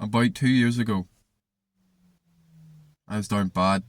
About 2 years ago, I was down bad.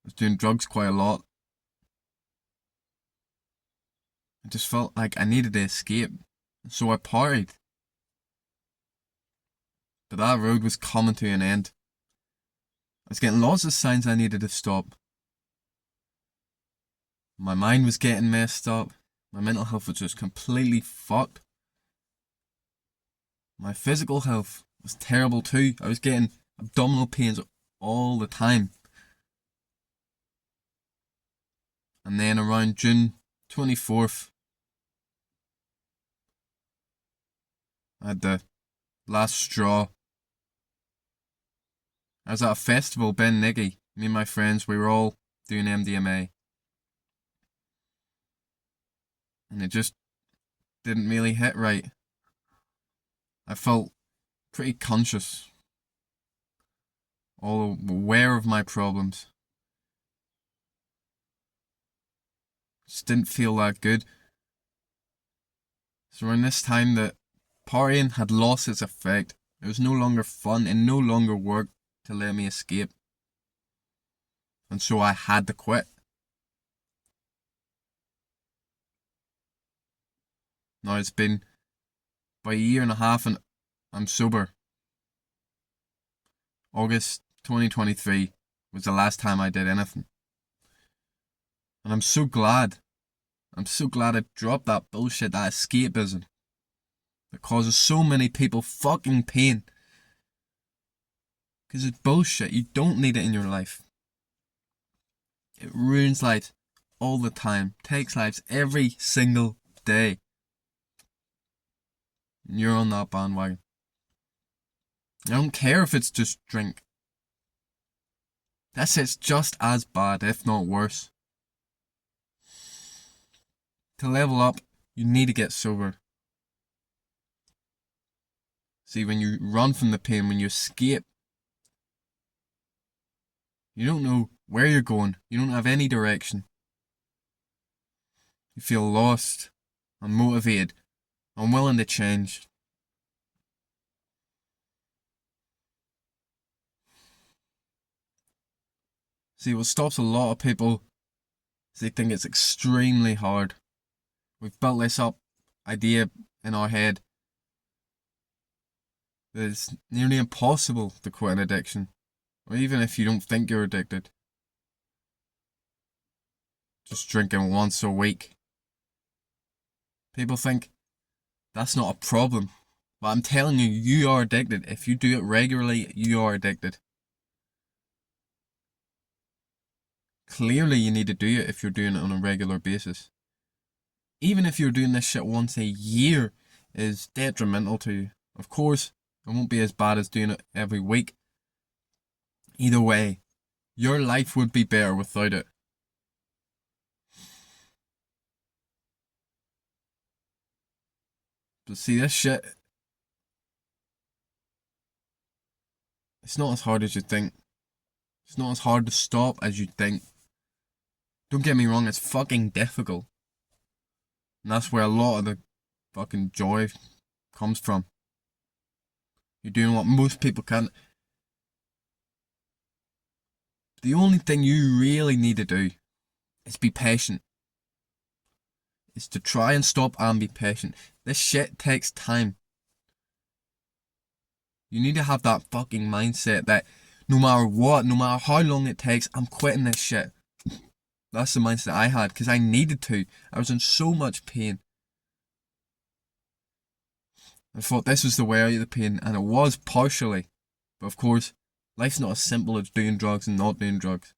I was doing drugs quite a lot. I just felt like I needed to escape. So I partied. But that road was coming to an end. I was getting lots of signs I needed to stop. My mind was getting messed up. My mental health was just completely fucked. My physical health was terrible too. I was getting abdominal pains all the time. And then around June 24th, I had the last straw. I was at a festival, Ben Niggy. Me and my friends, we were all doing MDMA. And it just didn't really hit right. I felt pretty conscious, all aware of my problems. Just didn't feel that good. So around this time that partying had lost its effect. It was no longer fun and no longer worked to let me escape. And so I had to quit. Now it's been about a year and a half and I'm sober. August 2023 was the last time I did anything. And I'm so glad. I'm so glad I dropped that bullshit, that escapism that causes so many people fucking pain. Because it's bullshit. You don't need it in your life. It ruins lives all the time. Takes lives every single day. And you're on that bandwagon. I don't care if it's just drink. It's just as bad, if not worse. To level up, you need to get sober. See, when you run from the pain, when you escape, you don't know where you're going. You don't have any direction. You feel lost, unmotivated, unwilling to change. See, what stops a lot of people is they think it's extremely hard. We've built this up idea in our head that it's nearly impossible to quit an addiction, or even if you don't think you're addicted. Just drinking once a week. People think that's not a problem. But I'm telling you, you are addicted. If you do it regularly, you are addicted. Clearly, you need to do it if you're doing it on a regular basis. Even if you're doing this shit once a year, is detrimental to you. Of course, it won't be as bad as doing it every week. Either way, your life would be better without it. But see, this shit, it's not as hard as you think. It's not as hard to stop as you think. Don't get me wrong, it's fucking difficult. And that's where a lot of the fucking joy comes from. You're doing what most people can't. The only thing you really need to do is be patient. Is to try and stop and be patient. This shit takes time. You need to have that fucking mindset that no matter what, no matter how long it takes, I'm quitting this shit. That's the mindset I had because I needed to. I was in so much pain. I thought this was the way out of the pain, and it was partially. But of course, life's not as simple as doing drugs and not doing drugs.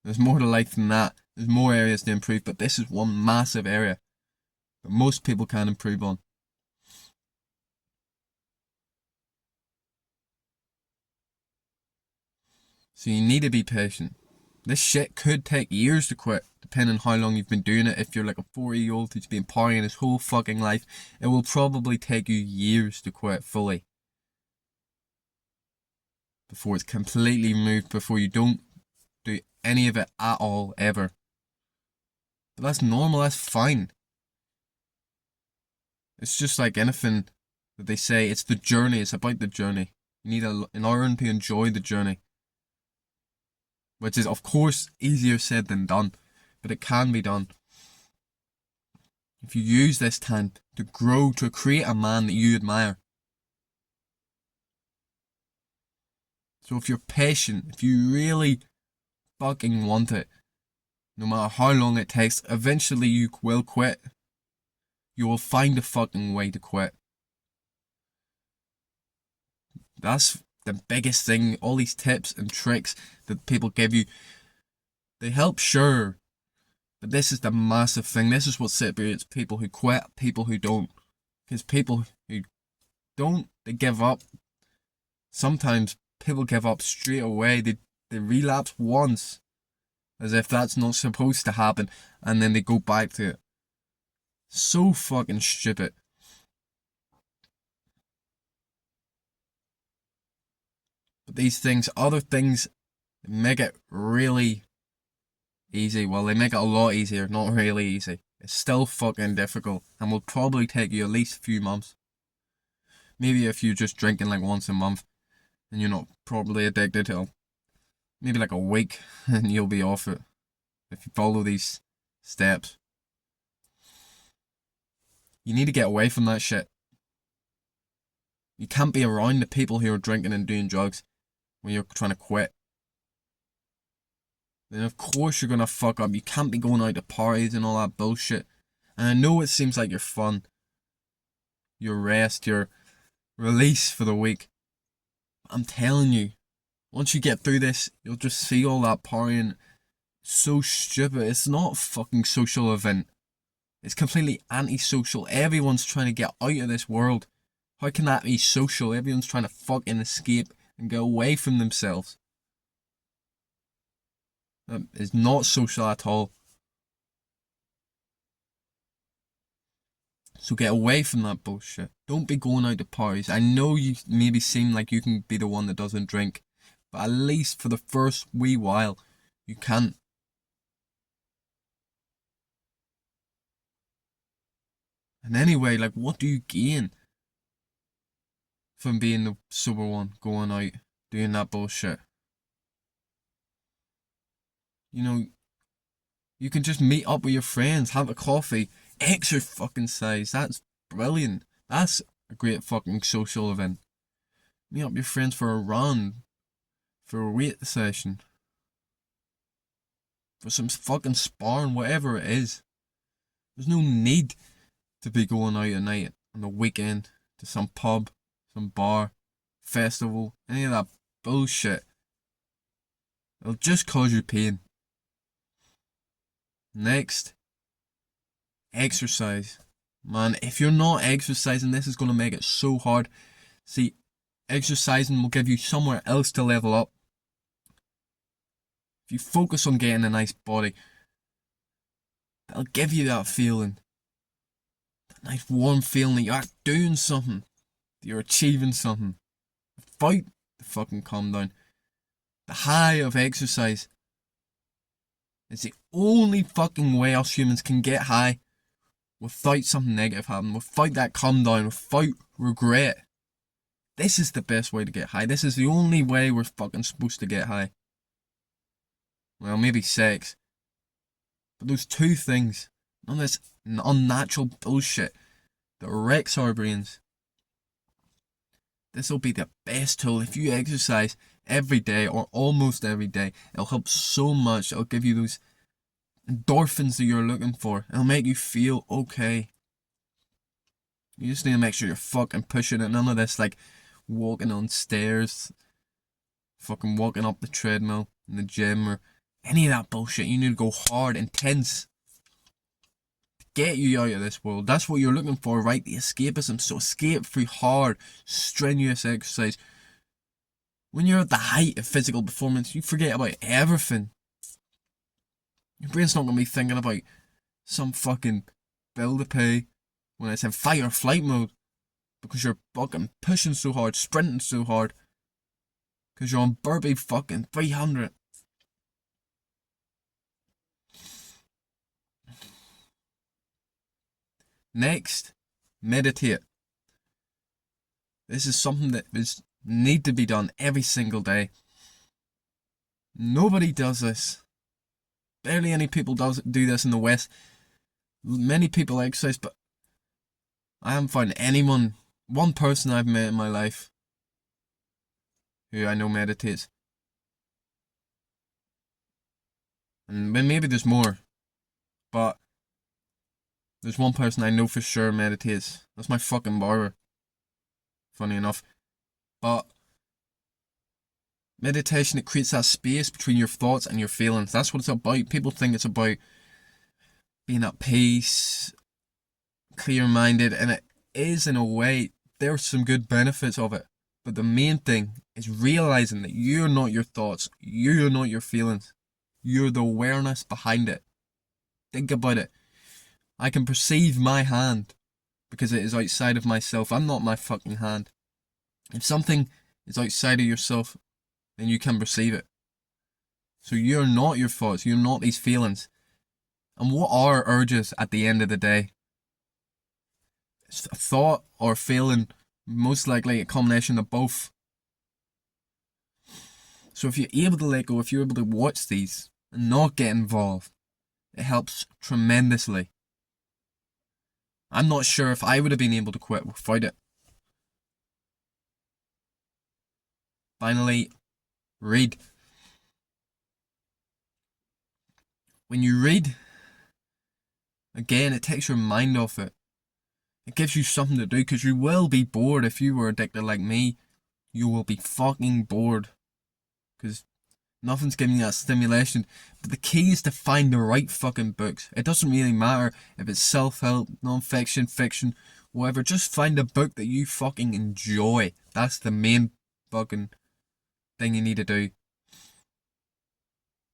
There's more to life than that. There's more areas to improve, but this is one massive area that most people can improve on. So you need to be patient. This shit could take years to quit, depending on how long you've been doing it. If you're like a 40-year-old who's been partying his whole fucking life, it will probably take you years to quit fully. Before it's completely removed, before you don't do any of it at all, ever. But that's normal, that's fine. It's just like anything that they say it's the journey, it's about the journey. You need to learn to enjoy the journey. Which is, of course, easier said than done, but it can be done. If you use this time to grow, to create a man that you admire. So if you're patient, if you really fucking want it, no matter how long it takes, eventually you will quit. You will find a fucking way to quit. That's the biggest thing. All these tips and tricks that people give you, they help, sure. But this is the massive thing. This is what separates people who quit, people who don't. Because people who don't, they give up. Sometimes people give up straight away. They relapse once, as if that's not supposed to happen, and then they go back to it. So fucking stupid. But these things, other things, make it really easy. Well, they make it a lot easier, not really easy. It's still fucking difficult, and will probably take you at least a few months. Maybe if you're just drinking like once a month, and you're not properly addicted, it'll maybe like a week, and you'll be off it. If you follow these steps. You need to get away from that shit. You can't be around the people who are drinking and doing drugs when you're trying to quit. Then of course you're gonna fuck up. You can't be going out to parties and all that bullshit. And I know it seems like your fun, your rest, your release for the week. I'm telling you, once you get through this, you'll just see all that partying. So stupid. It's not a fucking social event. It's completely antisocial. Everyone's trying to get out of this world. How can that be social? Everyone's trying to fucking escape and go away from themselves. That is not social at all. So get away from that bullshit. Don't be going out to parties. I know you maybe seem like you can be the one that doesn't drink, but at least for the first wee while, you can't. And anyway, like, what do you gain from being the sober one, going out, doing that bullshit? You know, you can just meet up with your friends, have a coffee, exercise. That's brilliant. That's a great fucking social event. Meet up with your friends for a run, for a weight session, for some fucking sparring, whatever it is. There's no need to be going out at night on the weekend to some pub, some bar, festival, any of that bullshit. It'll just cause you pain. Next, exercise. Man, if you're not exercising, this is going to make it so hard. See, exercising will give you somewhere else to level up. If you focus on getting a nice body, that'll give you that feeling. That nice warm feeling that you're doing something. That you're achieving something. Fight the fucking calm down. The high of exercise is the only fucking way us humans can get high without something negative happening, without that calm down, without regret. This is the best way to get high. This is the only way we're fucking supposed to get high. Well, maybe sex. But those two things, none of this unnatural bullshit that wrecks our brains. This will be the best tool. If you exercise every day or almost every day, it'll help so much. It'll give you those endorphins that you're looking for. It'll make you feel okay. You just need to make sure you're fucking pushing it. None of this like walking on stairs, fucking walking up the treadmill in the gym or any of that bullshit. You need to go hard, intense to get you out of this world. That's what you're looking for, right? The escapism. So escape through hard, strenuous exercise. When you're at the height of physical performance, you forget about everything. Your brain's not going to be thinking about some fucking bill to pay when it's in fight or flight mode. Because you're fucking pushing so hard, sprinting so hard. Because you're on burpee fucking 300. Next, meditate. This is something that need to be done every single day. Nobody does this. Barely any people do this in the West. Many people exercise, but I haven't found one person I've met in my life who I know meditates. And maybe there's more, but there's one person I know for sure meditates. That's my fucking barber. Funny enough. But meditation, it creates that space between your thoughts and your feelings. That's what it's about. People think it's about being at peace, clear-minded, and it is in a way. There's some good benefits of it. But the main thing is realizing that you're not your thoughts. You're not your feelings. You're the awareness behind it. Think about it. I can perceive my hand because it is outside of myself. I'm not my fucking hand. If something is outside of yourself, then you can perceive it. So you're not your thoughts. You're not these feelings. And what are urges at the end of the day? It's a thought or feeling, most likely a combination of both. So if you're able to let go, if you're able to watch these and not get involved, it helps tremendously. I'm not sure if I would have been able to quit without it. Finally, read. When you read, again, it takes your mind off it. It gives you something to do, because you will be bored. If you were addicted like me, you will be fucking bored, because nothing's giving you that stimulation. But the key is to find the right fucking books. It doesn't really matter if it's self-help, non-fiction, fiction, whatever. Just find a book that you fucking enjoy. That's the main fucking thing you need to do.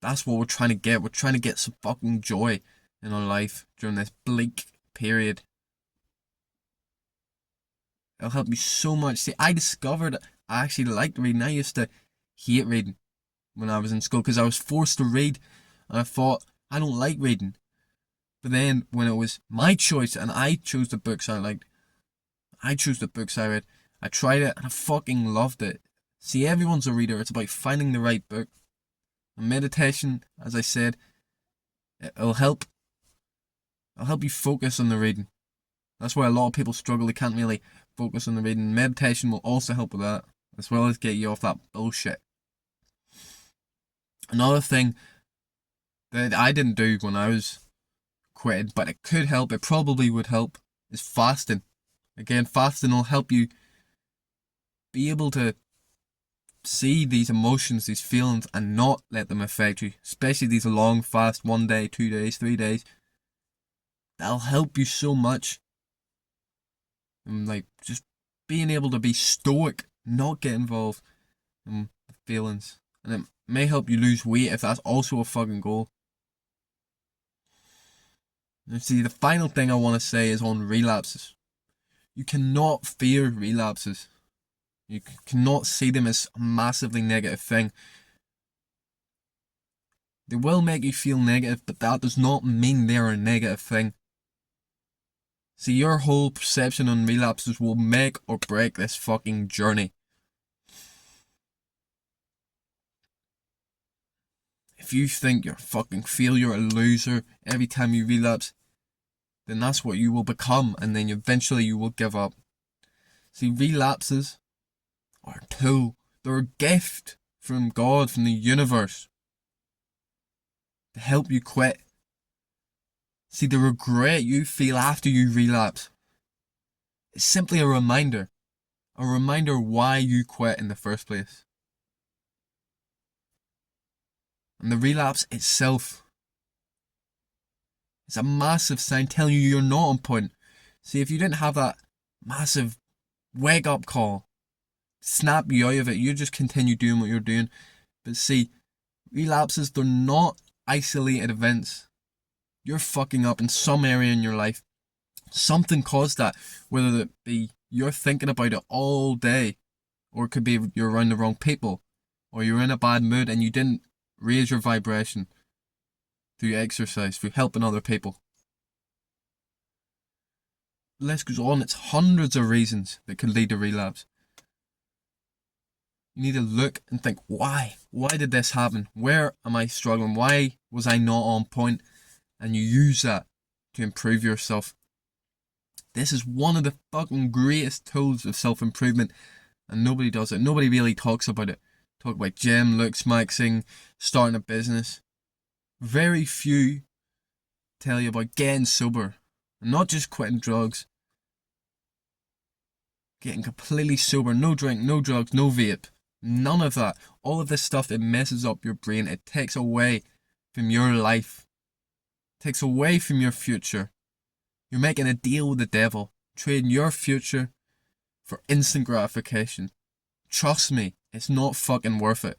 That's what we're trying to get. We're trying to get some fucking joy in our life during this bleak period. It'll help you so much. See, I discovered I actually liked reading. I used to hate reading when I was in school because I was forced to read, and I thought, I don't like reading. But then when it was my choice and I chose the books I liked, I chose the books I read, I tried it and I fucking loved it. See, everyone's a reader. It's about finding the right book. And meditation, as I said, it'll help you focus on the reading. That's why a lot of people struggle. They can't really focus on the reading. Meditation will also help with that, as well as get you off that bullshit. Another thing that I didn't do when I was quitting, but it could help, it probably would help, is fasting. Again, fasting will help you be able to see these emotions, these feelings, and not let them affect you. Especially these long fast, 1 day, 2 days, 3 days. That'll help you so much. And like, just being able to be stoic, not get involved in feelings. And it may help you lose weight if that's also a fucking goal. And see, the final thing I want to say is on relapses. You cannot fear relapses. You cannot see them as a massively negative thing. They will make you feel negative, but that does not mean they're a negative thing. See, your whole perception on relapses will make or break this fucking journey. If you think you're a fucking failure, a loser every time you relapse, then that's what you will become, and then eventually you will give up. See, relapses are a tool. They're a gift from God, from the universe, to help you quit. See, the regret you feel after you relapse is simply a reminder why you quit in the first place. And the relapse itself is a massive sign telling you you're not on point. See, if you didn't have that massive wake up call, snap you out of it, you just continue doing what you're doing. But see, relapses, they're not isolated events. You're fucking up in some area in your life. Something caused that, whether it be you're thinking about it all day, or it could be you're around the wrong people, or you're in a bad mood and you didn't raise your vibration through exercise, through helping other people. The list goes on. It's hundreds of reasons that could lead to relapse. You need to look and think, why? Why did this happen? Where am I struggling? Why was I not on point? And you use that to improve yourself. This is one of the fucking greatest tools of self-improvement, and nobody does it. Nobody really talks about it. Talk about gym, looks, maxing, starting a business. Very few tell you about getting sober, and not just quitting drugs. Getting completely sober, no drink, no drugs, no vape. None of that. All of this stuff, it messes up your brain. It takes away from your life. It takes away from your future. You're making a deal with the devil, trading your future for instant gratification. Trust me, it's not fucking worth it.